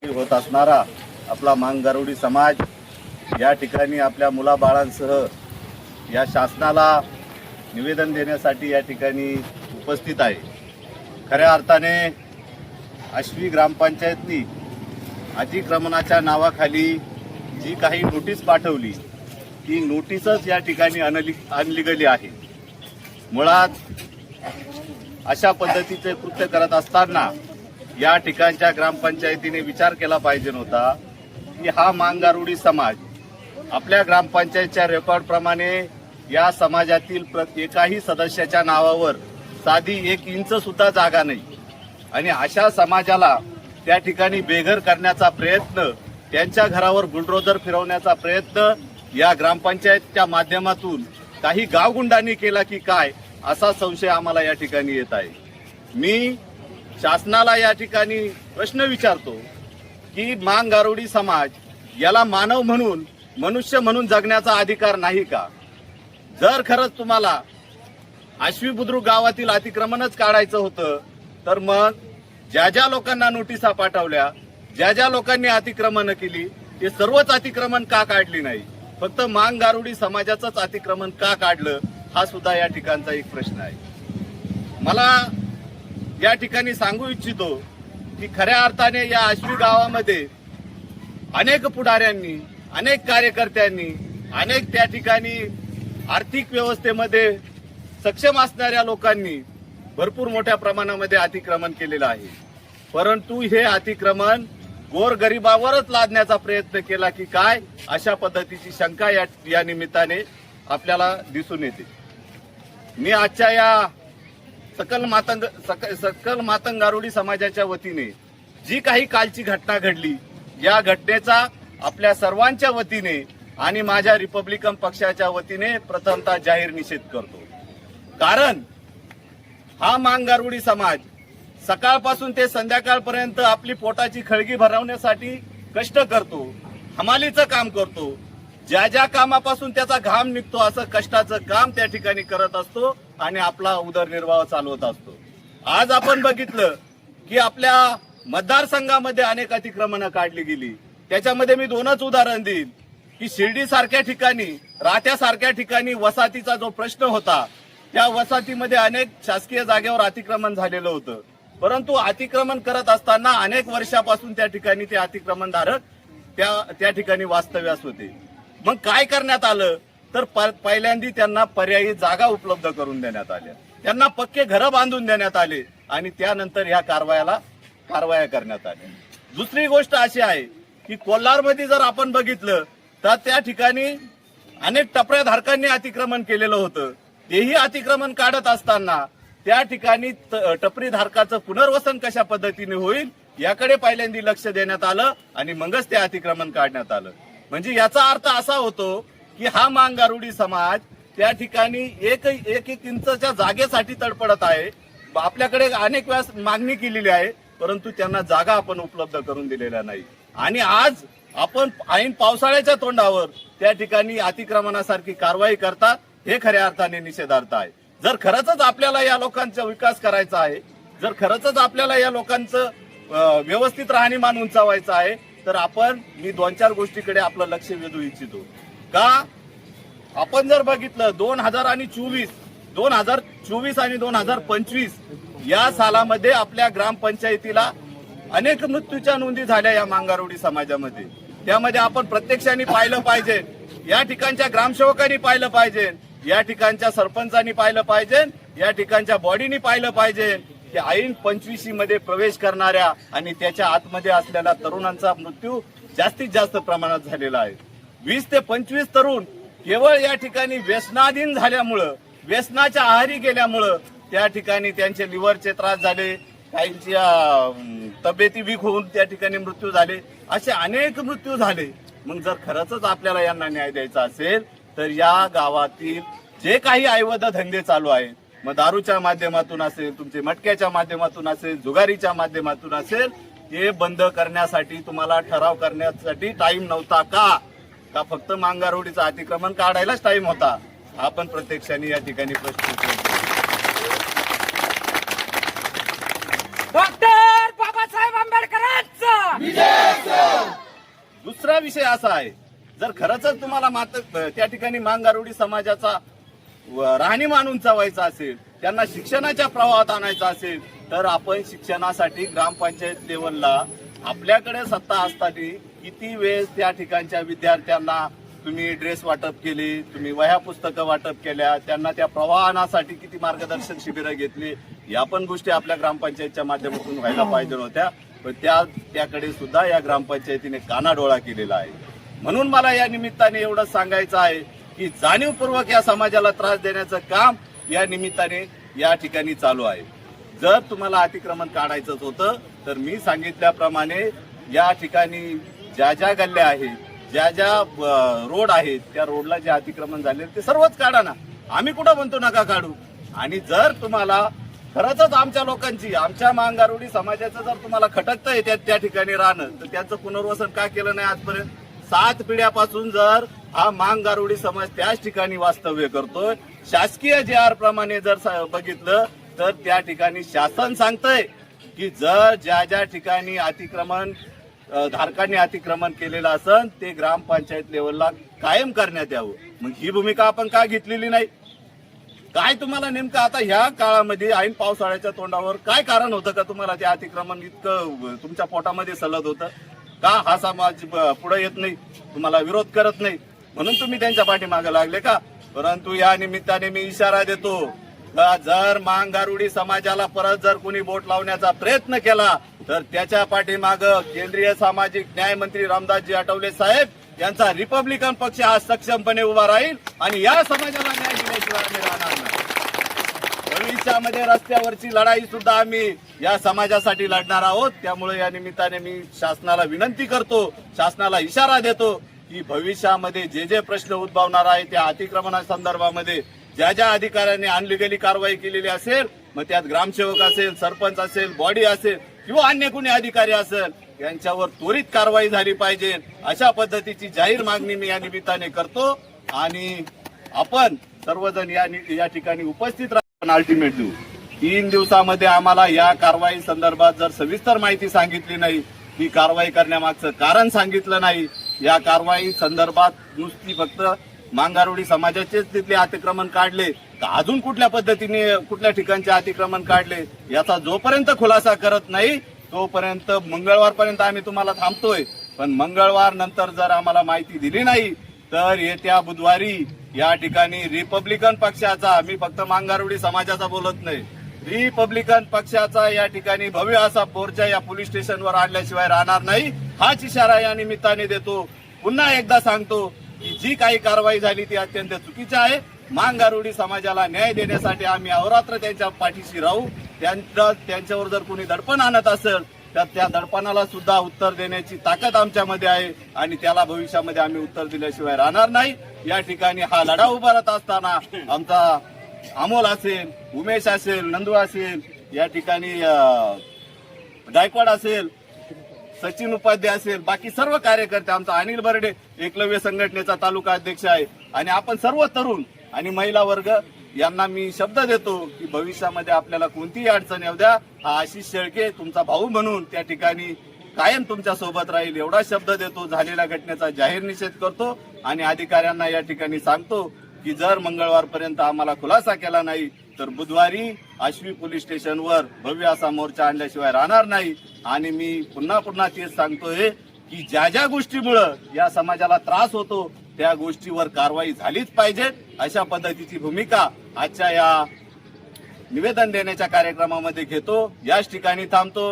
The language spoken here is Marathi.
होत असणारा आपला मांगगारुडी समाज या ठिकाणी आपल्या मुलाबाळांसह या शासनाला निवेदन देण्यासाठी या ठिकाणी उपस्थित आहे। खऱ्या अर्थाने आश्वी ग्रामपंचायतनी अतिक्रमणाच्या नावाखाली जी काही नोटीस पाठवली ती नोटीसच या ठिकाणी अनलिगली आहे। मुळात अशा पद्धतीचे कृत्य करत असताना या ठिकाणच्या ग्रामपंचायतीने विचार केला पाहिजे होता की हा मांगगारुडी समाज आपल्या ग्रामपंचायतच्या रेकॉर्डप्रमाणे या समाजातील एकाही सदस्याच्या नावावर साधी 1 इंच सुद्धा जागा नाही आणि अशा समाजाला त्या ठिकाणी बेघर करण्याचा प्रयत्न, त्यांच्या घरावर बुलडोझर फिरवण्याचा प्रयत्न या ग्रामपंचायतच्या माध्यमातून काही गावगुंडांनी केला की काय असा संशय आम्हाला या ठिकाणी येत आहे। मी शासनाला या ठिकाणी प्रश्न विचारतो की मांगगारुडी समाज याला मानव म्हणून, मनुष्य म्हणून जगण्याचा अधिकार नाही का? जर खरंच तुम्हाला आश्वी बुद्रुक गावातील अतिक्रमणच काढायचं होतं तर मग ज्या ज्या लोकांना नोटिसा पाठवल्या, ज्या ज्या लोकांनी अतिक्रमण केली ते सर्वच अतिक्रमण का काढली नाही? फक्त मांगगारुडी समाजाचंच अतिक्रमण का काढलं हा सुद्धा या ठिकाणचा एक प्रश्न आहे। मला या ठिकाणी सांगू इच्छितो की खऱ्या अर्थाने या आश्वी गावामध्ये अनेक पुढाऱ्यांनी, अनेक कार्यकर्त्यांनी, अनेक त्या ठिकाणी आर्थिक व्यवस्थेमध्ये सक्षम असणाऱ्या लोकांनी भरपूर मोठ्या प्रमाणामध्ये अतिक्रमण केलेलं आहे। परंतु हे अतिक्रमण गोरगरिबावरच लादण्याचा प्रयत्न केला की काय अशा पद्धतीची शंका या निमित्ताने आपल्याला दिसून येते। मी आजच्या या सकल मातंगारुडी समाजाच्या वतीने जी काही कालची घटना घडली या घटनेचा आपल्या सर्वांच्या वतीने आणि माझ्या रिपब्लिकन पक्षाच्या वतीने प्रथमतः जाहीर निषेध करतो। कारण हा मांगगारुडी समाज सकाळपासून ते संध्याकाळपर्यंत आपली पोटाची खळगी भरवण्यासाठी कष्ट करतो, हमालीचं काम करतो। ज्या ज्या कामापासून त्याचा घाम निघतो असं कष्टाचं काम त्या ठिकाणी करत असतो आणि आपला उदरनिर्वाह चालवत असतो। आज आपण बघितलं की आपल्या मतदारसंघामध्ये अनेक अतिक्रमणं काढली गेली। त्याच्यामध्ये मी 2च उदाहरण देईन की शिर्डी सारख्या ठिकाणी, राहत्यासारख्या ठिकाणी वसाहतीचा जो प्रश्न होता त्या वसाहतीमध्ये अनेक शासकीय जागेवर अतिक्रमण झालेलं होतं। परंतु अतिक्रमण करत असताना अनेक वर्षापासून त्या ठिकाणी ते अतिक्रमणधारक त्या ठिकाणी वास्तव्यास होते। मग काय करण्यात आलं तर पहिल्यांदा त्यांना पर्यायी जागा उपलब्ध करून देण्यात आल्या, त्यांना पक्के घरं बांधून देण्यात आले आणि त्यानंतर ह्या कारवाया करण्यात आल्या। दुसरी गोष्ट अशी आहे की कोल्हारमध्ये जर आपण बघितलं तर त्या ठिकाणी अनेक टपऱ्याधारकांनी अतिक्रमण केलेलं होतं। तेही अतिक्रमण काढत असताना त्या ठिकाणी टपरीधारकाचं पुनर्वसन कशा पद्धतीने होईल याकडे पहिल्यांदा लक्ष देण्यात आलं आणि मगच ते अतिक्रमण काढण्यात आलं। म्हणजे याचा अर्थ असा होतो की हा मांगगारुडी समाज त्या ठिकाणी एक इंचच्या जागेसाठी तडपडत आहे। आपल्याकडे अनेक वेळा मागणी केलेली आहे परंतु त्यांना जागा आपण उपलब्ध करून दिलेल्या नाही आणि आज आपण ऐन पावसाळ्याच्या तोंडावर त्या ठिकाणी अतिक्रमणासारखी कारवाई करतात हे खऱ्या अर्थाने निषेधार्थ आहे। जर खरंच आपल्याला या लोकांचा विकास करायचा आहे, जर खरंच आपल्याला या लोकांचं व्यवस्थित राहणीमान उंचावायचं आहे तर मी 2-4 गोष्टीकडे आपलं लक्ष वेधू इच्छितो। का आपण जर बघितलं 2024 आणि 2025 या सालामध्ये आपल्या ग्रामपंचायतीला अनेक मृत्यूच्या नोंदी झाल्या या मांगगारुडी समाजामध्ये। त्यामध्ये आपण प्रत्यक्षाने पाहिलं पाहिजे, या ठिकाणच्या ग्रामसेवकांनी पाहिलं पाहिजे, या ठिकाणच्या सरपंचांनी पाहिलं पाहिजे, या ठिकाणच्या बॉडीनी पाहिलं पाहिजे की ऐन 25 मध्ये प्रवेश करणाऱ्या आणि त्याच्या आतमध्ये असलेल्या तरुणांचा मृत्यू जास्तीत जास्त प्रमाणात झालेला आहे। 20 ते 25 तरुण केवळ या ठिकाणी व्यसनाधीन झाल्यामुळं, व्यसनाच्या आहारी गेल्यामुळं त्या ठिकाणी त्यांचे लिव्हरचे त्रास झाले, काहींच्या तब्येती वीक होऊन त्या ठिकाणी मृत्यू झाले, असे अनेक मृत्यू झाले। मग जर खरंच आपल्याला यांना न्याय द्यायचा असेल तर या गावातील जे काही अवैध धंदे चालू आहेत, मग दारूच्या माध्यमातून असेल, तुमचे मटक्याच्या माध्यमातून असेल, जुगारीच्या माध्यमातून असेल, हे बंद करण्यासाठी तुम्हाला ठराव करण्यासाठी टाइम नव्हता का फक्त मांगगारुडीचं अतिक्रमण काढायलाच टाइम होता? आपण प्रत्यक्षाने या ठिकाणी प्रश्न डॉक्टर बाबासाहेब आंबेडकरांचा दुसरा विषय असा आहे, जर खरंच तुम्हाला त्या ठिकाणी मांगारुडी समाजाचा राहणीमान उंचावायचा असेल, त्यांना शिक्षणाच्या प्रवाहात आणायचा असेल, तर आपण शिक्षणासाठी ग्रामपंचायत लेवलला आपल्याकडे सत्ता असताना किती वेळेस त्या ठिकाणच्या विद्यार्थ्यांना तुम्ही ड्रेस वाटप केले, तुम्ही वह्या पुस्तकं वाटप केल्या, त्यांना त्या प्रवाहनासाठी किती मार्गदर्शन शिबिरं घेतली, या पण गोष्टी आपल्या ग्रामपंचायतच्या माध्यमातून व्हायला पाहिजे होत्या. पण त्याकडे सुद्धा या ग्रामपंचायतीने कानाडोळा केलेला आहे. म्हणून मला या निमित्ताने एवढंच सांगायचं आहे की जाणीवपूर्वक या समाजाला त्रास देण्याचं काम या निमित्ताने या ठिकाणी चालू आहे. जर तुम्हाला अतिक्रमण काढायचंच होतं तर मी सांगितल्याप्रमाणे या ठिकाणी ज्या ज्या गल्ल्या आहेत, ज्या ज्या रोड आहेत, त्या रोडला जे अतिक्रमण झाले ते सर्वच काढा ना. आम्ही कुठं म्हणतो नका काढू. आणि जर तुम्हाला खरंच आमच्या लोकांची, आमच्या मांगारुडी समाजाचं जर तुम्हाला खटकतंय त्या ठिकाणी राहणं, तर त्याचं पुनर्वसन का केलं नाही आजपर्यंत? 7 पिढ्यापासून जर हा मांगारुडी समाज त्याच ठिकाणी वास्तव्य करतोय, शासकीय JR प्रमाणे जर बघितलं तर त्या ठिकाणी शासन सांगतंय की जर ज्या ज्या ठिकाणी अतिक्रमण धारकांनी अतिक्रमण केलेलं असेल ते ग्रामपंचायत लेवलला कायम करण्यात यावं. मग ही भूमिका आपण का घेतलेली नाही? काय तुम्हाला नेमकं आता ह्या काळामध्ये ऐन पावसाळ्याच्या तोंडावर काय कारण होतं का तुम्हाला ते अतिक्रमण इतकं तुमच्या पोटामध्ये सलत होतं? का हा समाज पुढे येत नाही, तुम्हाला विरोध करत नाही म्हणून तुम्ही त्यांच्या पाठीमागे लागले का? परंतु या निमित्ताने मी इशारा देतो, जर मांगारुडी समाजाला परत जर कोणी बोट लावण्याचा प्रयत्न केला तर त्याच्या पाठीमागं केंद्रीय सामाजिक न्याय मंत्री रामदासजी आठवले साहेब यांचा रिपब्लिकन पक्ष हा सक्षमपणे उभा राहील आणि या समाजाला न्याय दिल्याशिवाय आम्ही राहणार नाही. भविष्यामध्ये रस्त्यावरची लढाई सुद्धा आम्ही या समाजासाठी लढणार आहोत. त्यामुळे या निमित्ताने मी शासनाला विनंती करतो, शासनाला इशारा देतो की भविष्यामध्ये जे जे प्रश्न उद्भवणार आहे त्या अतिक्रमणासंदर्भामध्ये ज्या ज्या अधिकाऱ्यांनी अनलिगली कारवाई केलेली असेल, मग त्यात ग्रामसेवक असेल, सरपंच असेल, बॉडी असेल किंवा अन्य कोणी अधिकारी असेल, यांच्यावर त्वरित कारवाई झाली पाहिजे. अशा पद्धतीची जाहीर मागणी मी या निमित्ताने करतो आणि आपण सर्वजण या ठिकाणी उपस्थित राहून अल्टिमेट देऊ. 3 दिवसामध्ये आम्हाला या कारवाई संदर्भात जर सविस्तर माहिती सांगितली नाही, ही कारवाई करण्यामागचं कारण सांगितलं नाही, या कारवाई संदर्भात नुसती फक्त मांगारुडी समाजाचेच तिथले अतिक्रमण काढले का अजून कुठल्या पद्धतीने कुठल्या ठिकाणचे अतिक्रमण काढले याचा जोपर्यंत खुलासा करत नाही तोपर्यंत मंगळवारपर्यंत आम्ही तुम्हाला थांबतोय. पण मंगळवार नंतर जर आम्हाला माहिती दिली नाही तर येत्या बुधवारी या ठिकाणी रिपब्लिकन पक्षाचा, मी फक्त मांगारुडी समाजाचा बोलत नाही, रिपब्लिकन पक्षाचा या ठिकाणी भव्य असा मोर्चा या पोलीस स्टेशनवर आणल्याशिवाय राहणार नाही. हाच इशारा या निमित्ताने देतो. पुन्हा एकदा सांगतो की जी काही कारवाई झाली ती अत्यंत चुकीची आहे. मांगारुडी समाजाला न्याय देण्यासाठी आम्ही अहोरात्र त्यांच्या पाठीशी राहू. त्यांच्यावर जर कोणी दडपण आणत असेल तर त्या दडपणाला सुद्धा उत्तर देण्याची ताकद आमच्यामध्ये आहे आणि त्याला भविष्यामध्ये आम्ही उत्तर दिल्याशिवाय राहणार नाही. या ठिकाणी हा लढा उभारत असताना आमचा अमोल असेल, उमेश असेल, नंदू असेल, या ठिकाणी गायकवाड असेल, सचिन उपाध्याय असेल, बाकी सर्व कार्यकर्ते, आमचा अनिल बर्डे एकलव्य संघटनेचा तालुका अध्यक्ष आहे आणि आपण सर्व तरुण आणि महिला वर्ग यांना मी शब्द देतो की भविष्यामध्ये आपल्याला कोणतीही अडचण येऊ द्या, हा आशिष शेळके तुमचा भाऊ म्हणून त्या ठिकाणी कायम तुमच्या सोबत राहील एवढा शब्द देतो. झालेल्या घटनेचा जाहीर निषेध करतो आणि अधिकाऱ्यांना या ठिकाणी सांगतो की जर मंगळवारपर्यंत आम्हाला खुलासा केला नाही तर बुधवारी आश्वी पोलीस स्टेशनवर भव्य असा मोर्चा आणल्याशिवाय राहणार नाही. आणि मी पुन्हा तेच सांगतोय की ज्या ज्या गोष्टीमुळे या समाजाला त्रास होतो त्या गोष्टीवर कारवाई झालीच पाहिजे. अशा पद्धतीची भूमिका आजच्या या निवेदन देण्याच्या कार्यक्रमामध्ये घेतो. याच ठिकाणी थांबतो.